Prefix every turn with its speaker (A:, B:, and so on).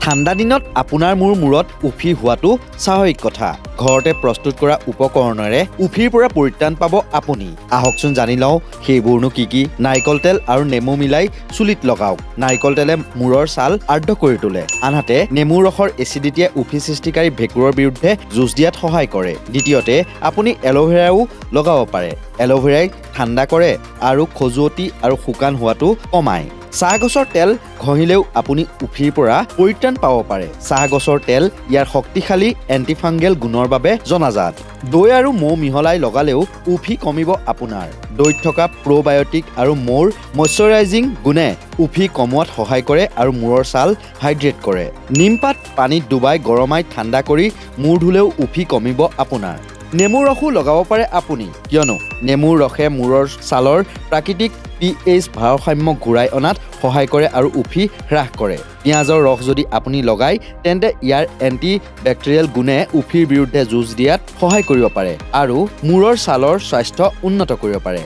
A: ঠাণ্ডা দিনত আপোনাৰ মূৰত উফি হোৱাটো স্বাভাৱিক কথা। ঘৰতে প্ৰস্তুত কৰা উপকৰণেৰে উফিৰ পৰা পৰিত্ৰাণ পাব আপুনি। আহকচোন জানি লওঁ সেইবোৰনো কি। নাৰিকল তেল আৰু নেমু মিলাই চুলিত লগাওক। নাৰিকল তেলে মূৰৰ ছাল আৰ্দ্ৰ কৰি তোলে, আনহাতে নেমুৰ ৰসৰ এচিডিটিয়ে উফি সৃষ্টিকাৰী ভেঁকুৰৰ বিৰুদ্ধে যুঁজ দিয়াত সহায় কৰে। দ্বিতীয়তে আপুনি এল'ভেৰাও লগাব পাৰে। এল'ভেৰাই ঠাণ্ডা কৰে আৰু খজুৱতি আৰু শুকান হোৱাটো কমায়। চাহ গছৰ তেল ঘঁহিলেও আপুনি উফিৰ পৰা পৰিত্ৰাণ পাব পাৰে। চাহ গছৰ তেল ইয়াৰ শক্তিশালী এণ্টিফাংগেল গুণৰ বাবে জনাজাত। দৈ আৰু মৌ মিহলাই লগালেও উফি কমিব আপোনাৰ। দৈত থকা প্ৰ'বায়'টিক আৰু মৌৰ মইশ্চাৰাইজিং গুণে উফি কমোৱাত সহায় কৰে আৰু মূৰৰ ছাল হাইড্ৰেট কৰে। নিমপাত পানীত ডুবাই গৰমাই ঠাণ্ডা কৰি মূৰ ধুলেও উফি কমিব আপোনাৰ। নেমুৰ ৰসো লগাব পাৰে আপুনি, কিয়নো নেমুৰ ৰসে মূৰৰ ছালৰ প্ৰাকৃতিক pH ভাৰসাম্য ঘূৰাই অনাত সহায় কৰে আৰু উফি হ্ৰাস কৰে। পিঁয়াজৰ ৰস যদি আপুনি লগায় তেন্তে ইয়াৰ এণ্টি বেক্টেৰিয়েল গুণে উফিৰ বিৰুদ্ধে যুঁজ দিয়াত সহায় কৰিব পাৰে আৰু মূৰৰ ছালৰ স্বাস্থ্য উন্নত কৰিব পাৰে।